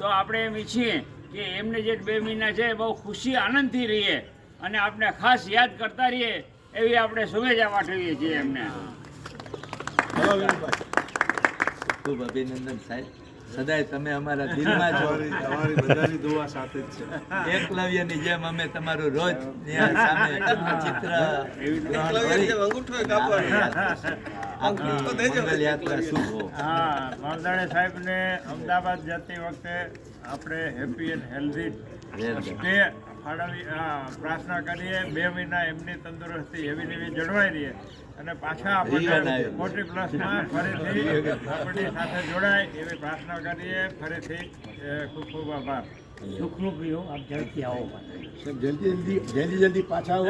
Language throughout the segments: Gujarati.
તો આપણે એમ ઈચ્છીએ કે એમને જે 2 મહિના છે બહુ ખુશી આનંદથી રહીએ અને આપણે ખાસ યાદ કરતા રહીએ એવી આપણે શુભેચ્છા પાઠવીએ છીએ એમને. ખૂબ અભિનંદન સાહેબ, સદાય તમે અમારા દિલમાં છો. અમારી બધાની દુઆ સાથે જ છે. એકલવ્યની જેમ અમે તમારું રોજ ત્યાં સામે ચિત્ર મંગલ યાત્રા શુભ હો. હા, માલધાણી સાહેબને અમદાવાદ જતી વખતે આપણે હેપી એન્ડ હેલ્ધી સ્ટે પ્રાર્થના કરીએ. 2 મહિના એમની તંદુરસ્તી એવી ને એવી જળવાઈ રહીએ અને પાછા આપણને 40+ ફરીથી આપણી સાથે જોડાય એવી પ્રાર્થના કરીએ. ફરીથી ખૂબ ખૂબ આભાર. સુખરૂપીઓ આપ જલ્દી આવો. જલ્દી પાછા આવો.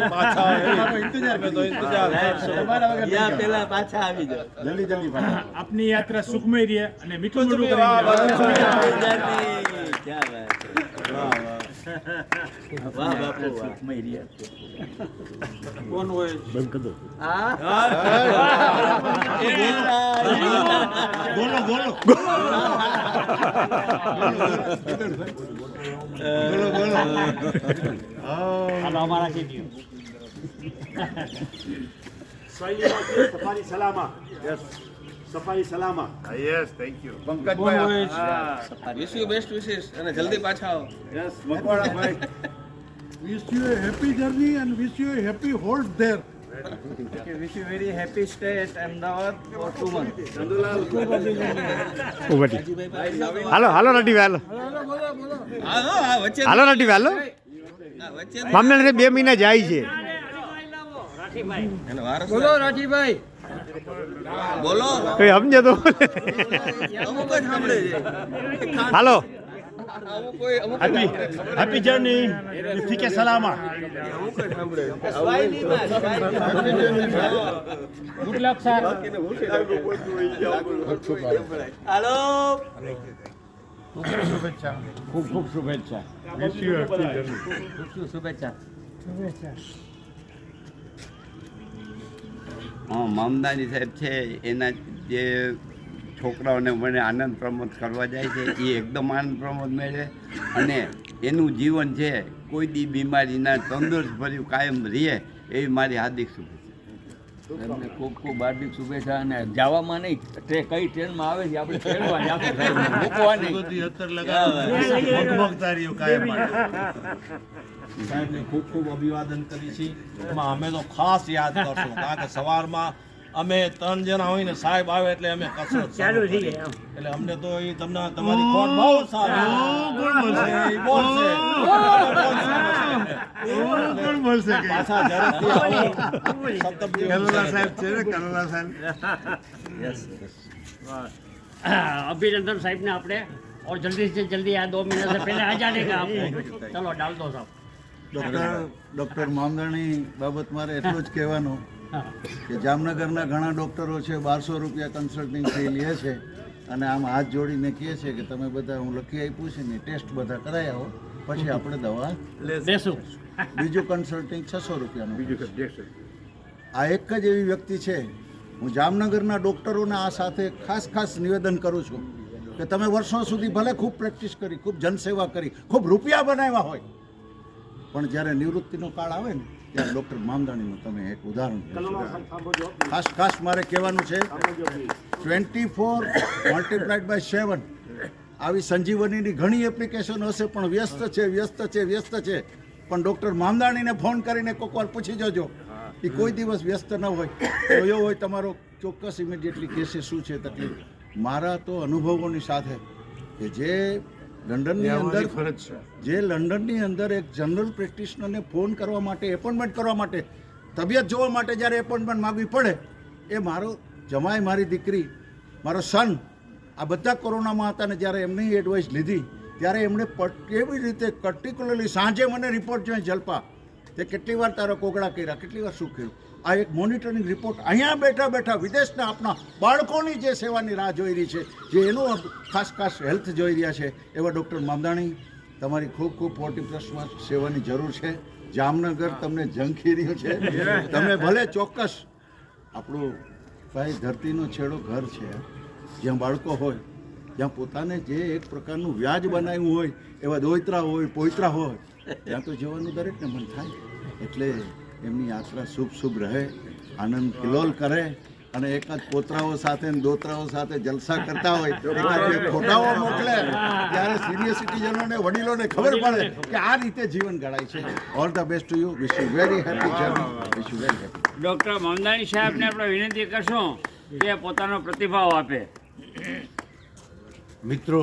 યા પેલા પાછા આવી જાઓ. જલ્દી પાછા. આપની યાત્રા સુખમય રહે અને મીઠું મોઢું ક્યાં વાત છે. વાહ બાપુ સુખમય રહ્યા. કોણ હોય અમારા CTO Safari Salama. Safari Salama. Yes, thank you. Wish you best wishes અને જલ્દી પાછા આવો. યસ, મકવાણાભાઈ. Wish you a happy journey and wish you a happy hold there. Wish you very happy stay at Ahmedabad for 2 months. હાલો હાલો રટી હાલો હા વચ્ચે હાલો રટી હાલો. વચ્ચે મામલાને 2 મહિના જાય છે. એનો વારસ બોલો રાજીભાઈ. બોલો કઈ સમજે તો અમુક જ સાંભળે છે. હાલો. અમુક કોઈ અમુક Happy journey. Fike salama. અમુક જ સાંભળે. Good luck sir. હાલો. ખૂબ ખૂબ શુભેચ્છા. Wish you a happy journey. શુભેચ્છા. મામદાની સાહેબ છે એના જે છોકરાઓને મને આનંદ પ્રમોદ કરવા જાય છે એ એકદમ આનંદ પ્રમોદ મેળવે અને એનું જીવન છે કોઈ દી બીમારીના તંદુરસ્ત ભર્યું કાયમ રહે એવી મારી હાર્દિક શુભેચ્છા. એમને ખૂબ ખૂબ હાર્દિક શુભેચ્છા. અને જવામાં નહીં, કઈ ટ્રેનમાં આવે છે આપણે ટ્રેનમાં જ આપણે મૂકવા નહીં. સાહેબને ખૂબ ખૂબ અભિવાદન કરી છે. એમાં અમે તો ખાસ યાદ કરશું કારણ કે સવારમાં અમે 3 જણા હોય ને સાહેબ આવે એટલે અમે કસરત ચાલુ થઈ એટલે અમને તો એ તમને તમારી ખોટ બહુ સારી પાછા ઝડપથી આવો. કરુણા સાહેબ છે ને, કરુણા સાહેબ. अभिनंदन साहब ने आपने और जल्दी से जल्दी आ 2 महीने से पहले आ जाने का आपको. चलो डाल दो साहब. ડૉક્ટર મામદાણી બાબત મારે એટલું જ કહેવાનું કે જામનગરના ઘણા ડૉક્ટરો છે 1200 રૂપિયા કન્સલ્ટિંગ ફી લે છે અને આમ હાથ જોડીને કહે છે કે તમે બધા હું લખી આપ્યું છે ને ટેસ્ટ બધા કરાવી આવો પછી આપણે દવા બેસું. બીજું કન્સલ્ટિંગ 600 રૂપિયાનું. આ એક જ એવી વ્યક્તિ છે. હું જામનગરના ડૉક્ટરોને આ સાથે ખાસ નિવેદન કરું છું કે તમે વર્ષો સુધી ભલે ખૂબ પ્રેક્ટિસ કરી, ખૂબ જનસેવા કરી, ખૂબ રૂપિયા બનાવ્યા હોય, પણ જ્યારે નિવૃત્તિનો કાળ આવે ને ત્યારે ડૉક્ટર મામદાણીનું તમે એક ઉદાહરણ ખાસ મારે કહેવાનું છે. 24 × 7 આવી સંજીવનીની ઘણી એપ્લિકેશનો હશે પણ વ્યસ્ત છે. પણ ડૉક્ટર મામદાણીને ફોન કરીને કોઈક વાર પૂછી જજો એ કોઈ દિવસ વ્યસ્ત ન હોય તો એવો હોય તમારો ચોક્કસ ઇમિડિયેટલી કહેશે શું છે તકલીફ. મારા તો અનુભવોની સાથે કે જે લંડનની અંદર એક જનરલ પ્રેક્ટિશનરને ફોન કરવા માટે, એપોઇન્ટમેન્ટ કરવા માટે, તબિયત જોવા માટે જ્યારે એપોઇન્ટમેન્ટ માગવી પડે એ મારો જમાઈ, મારી દીકરી, મારો સન આ બધા કોરોનામાં હતા ને જ્યારે એમની એડવાઇસ લીધી ત્યારે એમણે કેવી રીતે પર્ટિક્યુલરલી સાંજે મને રિપોર્ટ જોઈએ જલપા તે કેટલી વાર તારા કોગળા કર્યા, કેટલી વાર શું કર્યું. આ એક મોનિટરિંગ રિપોર્ટ અહીંયા બેઠા વિદેશના આપણા બાળકોની જે સેવાની રાહ જોઈ રહી છે, જે એનું ખાસ હેલ્થ જોઈ રહ્યા છે એવા ડૉક્ટર મામદાણી તમારી ખૂબ 40+ સેવાની જરૂર છે. જામનગર તમને ઝંખી રહ્યું છે. તમે ભલે ચોક્કસ આપણું ભાઈ ધરતીનો છેડો ઘર છે, જ્યાં બાળકો હોય જ્યાં પોતાને જે એક પ્રકારનું વ્યાજ બનાવ્યું હોય એવા દોયત્રા હોય પોયત્રા હોય ત્યાં તો જવાનું દરેકને મન થાય. એટલે એમની યાત્રા શુભ રહે, આનંદ કિલોલ કરે અને એકાદ પોતરાઓ સાથે ને દોતરાઓ સાથે જલસા કરતા હોય, એકાદ બે ખોટાઓ મોકલે ત્યારે સિનિયર સિટીઝનોને વડીલોને ખબર પડે કે આ રીતે જીવન ગણાય છે. All the best to you, wish you very happy journey, wish you very happy. Doctor Mamdani સાહેબને આપણે વિનંતી કરશું કે પોતાનો પ્રતિભાવ આપે. મિત્રો,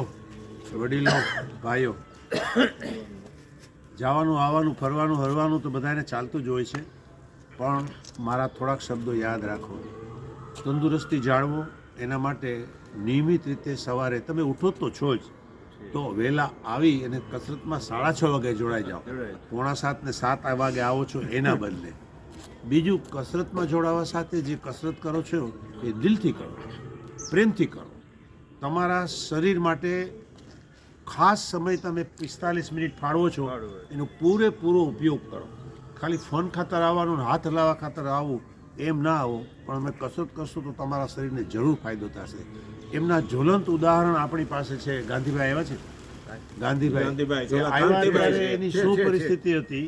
વડીલો, ભાઈઓ, જવાનું આવવાનું ફરવાનું હરવાનું તો બધાને ચાલતું જ હોય છે, પણ મારા થોડાક શબ્દો યાદ રાખો. તંદુરસ્તી જાળવો એના માટે નિયમિત રીતે સવારે તમે ઉઠો તો છો જ, તો વહેલા આવી અને કસરતમાં 6:30 વાગે જોડાઈ જાઓ. 6:45 ને 7 વાગે આવો છો એના બદલે. બીજું, કસરતમાં જોડાવા સાથે જે કસરત કરો છો એ દિલથી કરો, પ્રેમથી કરો. તમારા શરીર માટે ખાસ સમય તમે 45 મિનિટ ફાળવો છો, એનો પૂરેપૂરો ઉપયોગ કરો. ખાલી ફોન ખાતર આવવાનું ને હાથ હલાવવા ખાતર આવવું એમ ના આવો, પણ અમે કસરત કરશો તો તમારા શરીરને જરૂર ફાયદો થશે. એમના જ્વલંત ઉદાહરણ આપણી પાસે છે. ગાંધીભાઈ આવ્યા છે, ગાંધીભાઈ એ આવ્યા ત્યારે એની શું પરિસ્થિતિ હતી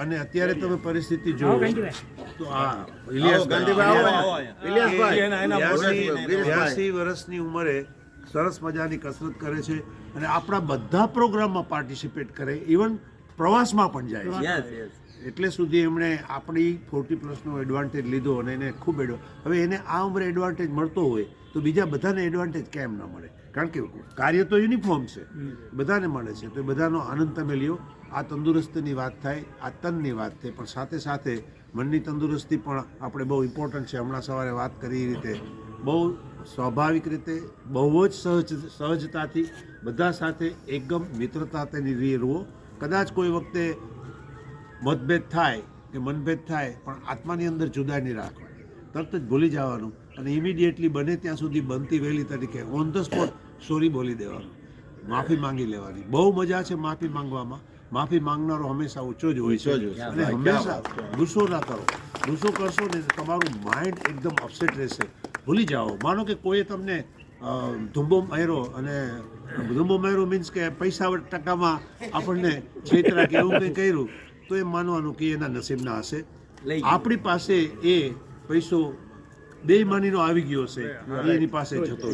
અને અત્યારે તમે પરિસ્થિતિ જુઓ તો આ 82 વર્ષની ઉંમરે સરસ મજાની કસરત કરે છે અને આપણા બધા પ્રોગ્રામમાં પાર્ટિસિપેટ કરે, ઇવન પ્રવાસમાં પણ જાય છે. એટલે સુધી એમણે આપણી 40+ એડવાન્ટેજ લીધો અને એને ખૂબ હવે એને આ ઉંમરે એડવાન્ટેજ મળતો હોય તો બીજા બધાને એડવાન્ટેજ કેમ ન મળે? કારણ કે કાર્ય તો યુનિફોર્મ છે, બધાને મળે છે, તો એ બધાનો આનંદ તમે લ્યો. આ તંદુરસ્તીની વાત થાય, આ તનની વાત થાય, પણ સાથે સાથે મનની તંદુરસ્તી પણ આપણે બહુ ઇમ્પોર્ટન્ટ છે. હમણાં સવારે વાત કરી એ રીતે બહુ સ્વાભાવિક રીતે, બહુ જ સહજતાથી બધા સાથે એકદમ મિત્રતા તેની રહેવો. કદાચ કોઈ વખતે મતભેદ થાય કે મનભેદ થાય, પણ આત્માની અંદર જુદાઈ નહીં રાખવાની, તરત જ ભૂલી જવાનું અને ઇમિડિયેટલી બને ત્યાં સુધી બનતી વહેલી તરીકે ઓન ધ સ્પોટ સોરી બોલી દેવાનું, માફી માંગી લેવાની. બહુ મજા છે માફી માંગવામાં. માફી માંગનારો હંમેશા ઊંચો જ હોય છે અને હંમેશા ગુસ્સો ના કરો. ગુસ્સો કરશો ને તમારું માઇન્ડ એકદમ અપસેટ રહેશે, ભૂલી જાઓ. માનો કે કોઈએ તમને ધુંબો માર્યો, અને ધુંબો માર્યો મીન્સ કે પૈસા ટકામાં આપણને છેતરા કે એવું કંઈ કર્યું, તો એમ માનવાનું કે એના નસીબના હશે. આપણી પાસે એ પૈસો બેઈમાનીનો આવી ગયો છે, એની પાસે જતો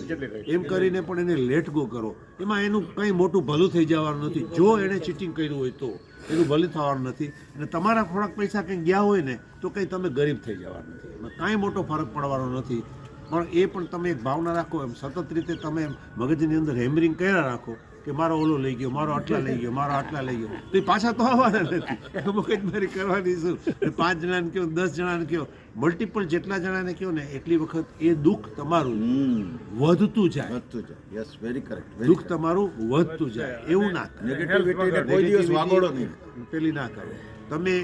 એમ કરીને પણ એને લેટ ગો કરો. એમાં એનું કંઈ મોટું ભલું થઈ જવાનું નથી. જો એણે ચીટિંગ કર્યું હોય તો એનું ભલું થવાનું નથી, અને તમારા થોડાક પૈસા કંઈ ગયા હોય ને તો કંઈ તમે ગરીબ થઈ જવાનું નથી. એમાં કાંઈ મોટો ફરક પડવાનો નથી. પણ એ પણ તમે એક ભાવના રાખો, એમ સતત રીતે તમે મગજની અંદર હેમરિંગ કર્યા રાખો કે મારો ઓલો લઈ ગયો, મારો આટલા લઈ ગયો, મારો આટલા લઈ ગયો, તો એ પાછા તો આવવાના નથી. મગજમારી કરવાની શું? 5 જણાને કહો, 10 જણાને કહો, મલ્ટિપલ જેટલા જણાને કહો ને એટલી વખત એ દુઃખ તમારું વધતું જાય. Yes, very correct. દુઃખ તમારું વધતું જાય. એવું ના કરો, નેગેટિવિટીને કોઈ દિવસ વાગોળો નહીં. પેલી ના કરો. તમે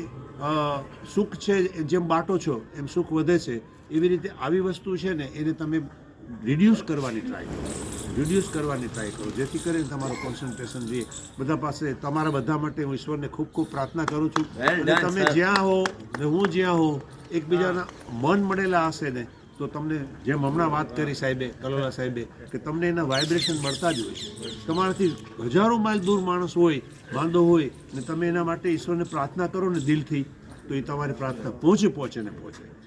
સુખ છે જેમ બાટો છો એમ સુખ વધે છે. એવી રીતે આવી વસ્તુ છે ને એને તમે રિડ્યુસ કરવાની ટ્રાય કરો, જેથી કરીને તમારું કોન્સન્ટ્રેશન જે બધા પાસે, તમારા બધા માટે હું ઈશ્વરને ખૂબ ખૂબ પ્રાર્થના કરું છું. અને તમે જ્યાં હો ને હું જ્યાં હો, એકબીજાના મન મળેલા હશે ને તો તમને, જેમ હમણાં વાત કરી સાહેબે, કલોલા સાહેબે, કે તમને એના વાઇબ્રેશન મળતા જ હોય. તમારાથી હજારો માઇલ દૂર માણસ હોય, વાંધો હોય, ને તમે એના માટે ઈશ્વરને પ્રાર્થના કરો ને દિલથી, તો એ તમારી પ્રાર્થના પહોંચે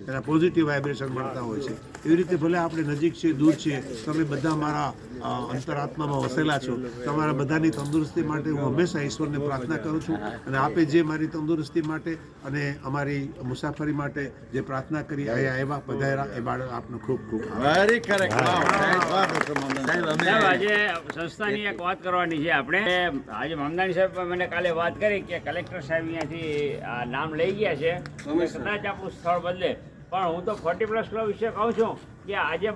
એના પોઝિટિવ વાઇબ્રેશન મળતા હોય છે. એવી રીતે ભલે આપણે નજીક છીએ, દૂર છીએ, તમે બધા મારા અંતરાત્મામાં વસેલા છો. તમારા બધાની તંદુરસ્તી માટે હું હંમેશા ઈશ્વરને પ્રાર્થના કરું છું. અને આપે જે મારી તંદુરસ્તી માટે અને અમારી મુસાફરી માટે જે પ્રાર્થના કરી અહીંયા આવ્યા, પધાર્યા, એ બાળક આપનો ખૂબ ખૂબ વેરી કરેક્ટ. આજે સંસ્થાની એક વાત કરવાની છે આપણે. આજે મમદાની સાહેબ મને કાલે વાત કરી કે કલેક્ટર સાહેબ અહીંયાથી નામ લઈ ગયા છે, કદાચ આપણું સ્થળ બદલે. પણ હું તો 40+ ક્લબ વિશે કહું છું કે આજે